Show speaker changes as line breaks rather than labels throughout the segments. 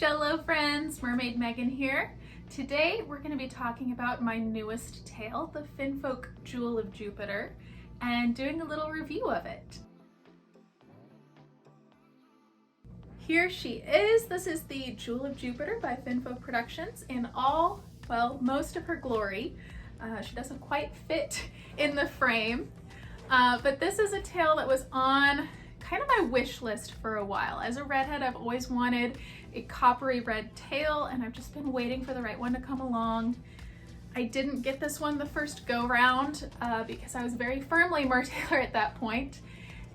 Hello friends, Mermaid Megan here. Today we're going to be talking about my newest tail, the Finfolk Jewel of Jupiter, and doing a little review of it. Here she is. This is the Jewel of Jupiter by Finfolk Productions in all, well, most of her glory. She doesn't quite fit in the frame, but this is a tail that was on kind of my wish list for a while. As a redhead, I've always wanted a coppery red tail, and I've just been waiting for the right one to come along. I didn't get this one the first go round because I was very firmly Mertailor at that point,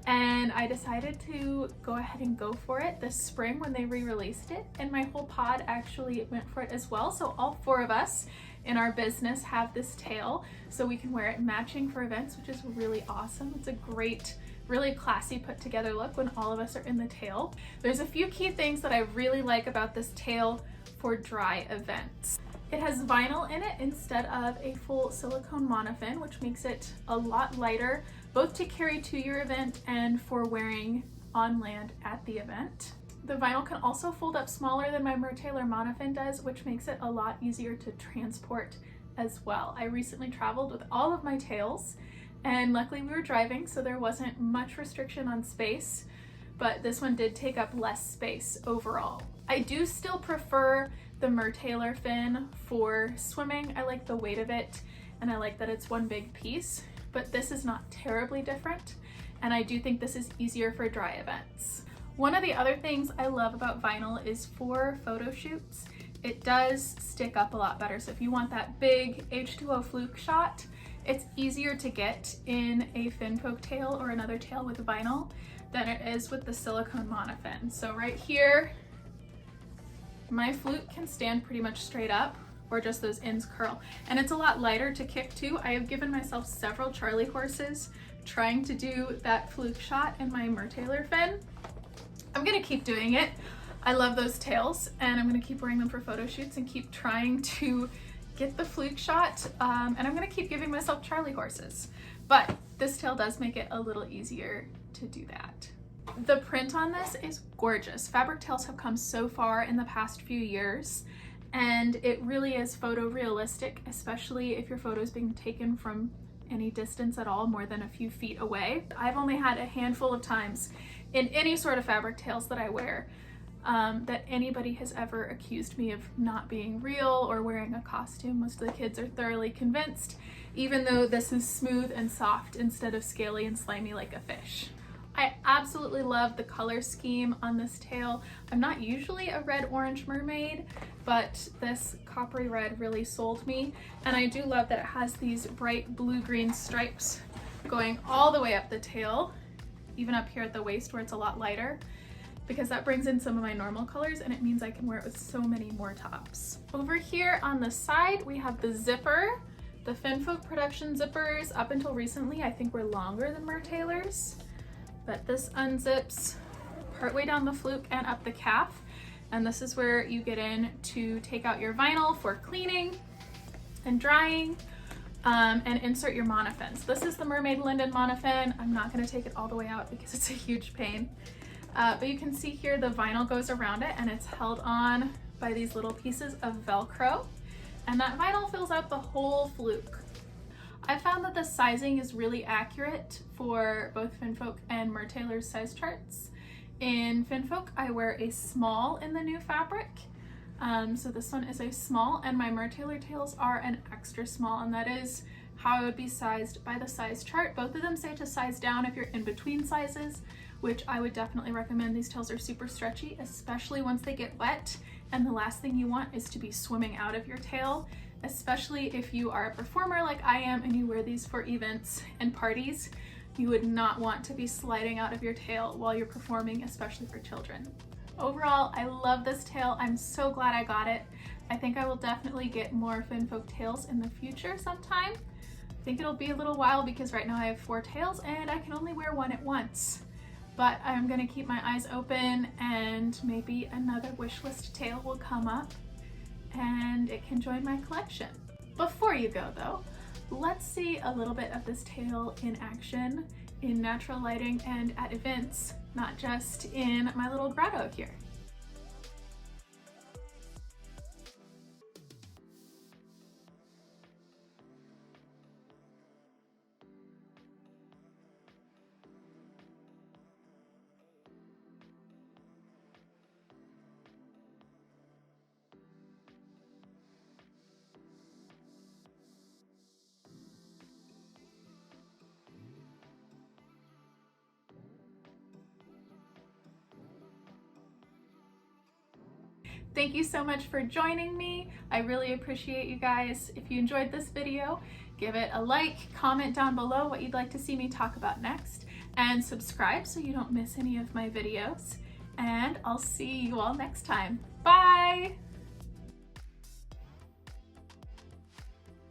and I decided to go ahead and go for it this spring when they re-released it, and my whole pod actually went for it as well. So all four of us in our business have this tail, so we can wear it matching for events, which is really awesome. It's a great, really classy put together look when all of us are in the tail. There's a few key things that I really like about this tail for dry events. It has vinyl in it instead of a full silicone monofin, which makes it a lot lighter, both to carry to your event and for wearing on land at the event. The vinyl can also fold up smaller than my Mertailor monofin does, which makes it a lot easier to transport as well. I recently traveled with all of my tails, and luckily we were driving, so there wasn't much restriction on space, but this one did take up less space overall. I do still prefer the Mertailor fin for swimming. I like the weight of it, and I like that it's one big piece, but this is not terribly different, and I do think this is easier for dry events. One of the other things I love about vinyl is for photo shoots, it does stick up a lot better. So if you want that big H2O fluke shot, it's easier to get in a Finfolk tail or another tail with vinyl than it is with the silicone monofin. So right here, my fluke can stand pretty much straight up, or just those ends curl. And it's a lot lighter to kick too. I have given myself several Charlie horses trying to do that fluke shot in my Mertailor fin. I'm gonna keep doing it. I love those tails, and I'm gonna keep wearing them for photo shoots and keep trying to get the fluke shot, and I'm gonna keep giving myself Charlie horses. But this tail does make it a little easier to do that. The print on this is gorgeous. Fabric tails have come so far in the past few years, and it really is photorealistic, especially if your photo is being taken from any distance at all, more than a few feet away. I've only had a handful of times in any sort of fabric tails that I wear that anybody has ever accused me of not being real or wearing a costume. Most of the kids are thoroughly convinced, even though this is smooth and soft instead of scaly and slimy like a fish. I absolutely love the color scheme on this tail. I'm not usually a red-orange mermaid, but this coppery red really sold me. And I do love that it has these bright blue-green stripes going all the way up the tail, even up here at the waist where it's a lot lighter, because that brings in some of my normal colors, and it means I can wear it with so many more tops. Over here on the side, we have the zipper. The Finfolk Productions zippers, up until recently, I think were longer than Mertailor's. But this unzips partway down the fluke and up the calf. And this is where you get in to take out your vinyl for cleaning and drying, and insert your monofins. This is the Mermaid Linden monofin. I'm not gonna take it all the way out because it's a huge pain. But you can see here the vinyl goes around it, and it's held on by these little pieces of Velcro. And that vinyl fills out the whole fluke. I found that the sizing is really accurate for both Finfolk and Mertailor's size charts. In Finfolk, I wear a small in the new fabric. So this one is a small, and my Mertailor tails are an extra small, and that is how I would be sized by the size chart. Both of them say to size down if you're in between sizes, which I would definitely recommend. These tails are super stretchy, especially once they get wet, and the last thing you want is to be swimming out of your tail, especially if you are a performer like I am and you wear these for events and parties. You would not want to be sliding out of your tail while you're performing, especially for children. Overall, I love this tail. I'm so glad I got it. I think I will definitely get more Finfolk tails in the future sometime. I think it'll be a little while because right now I have 4 tails and I can only wear one at once. But I'm gonna keep my eyes open, and maybe another wish list tail will come up and it can join my collection. Before you go though, let's see a little bit of this tail in action in natural lighting and at events, not just in my little grotto here. Thank you so much for joining me. I really appreciate you guys. If you enjoyed this video, give it a like, comment down below what you'd like to see me talk about next, and subscribe so you don't miss any of my videos. And I'll see you all next time. Bye!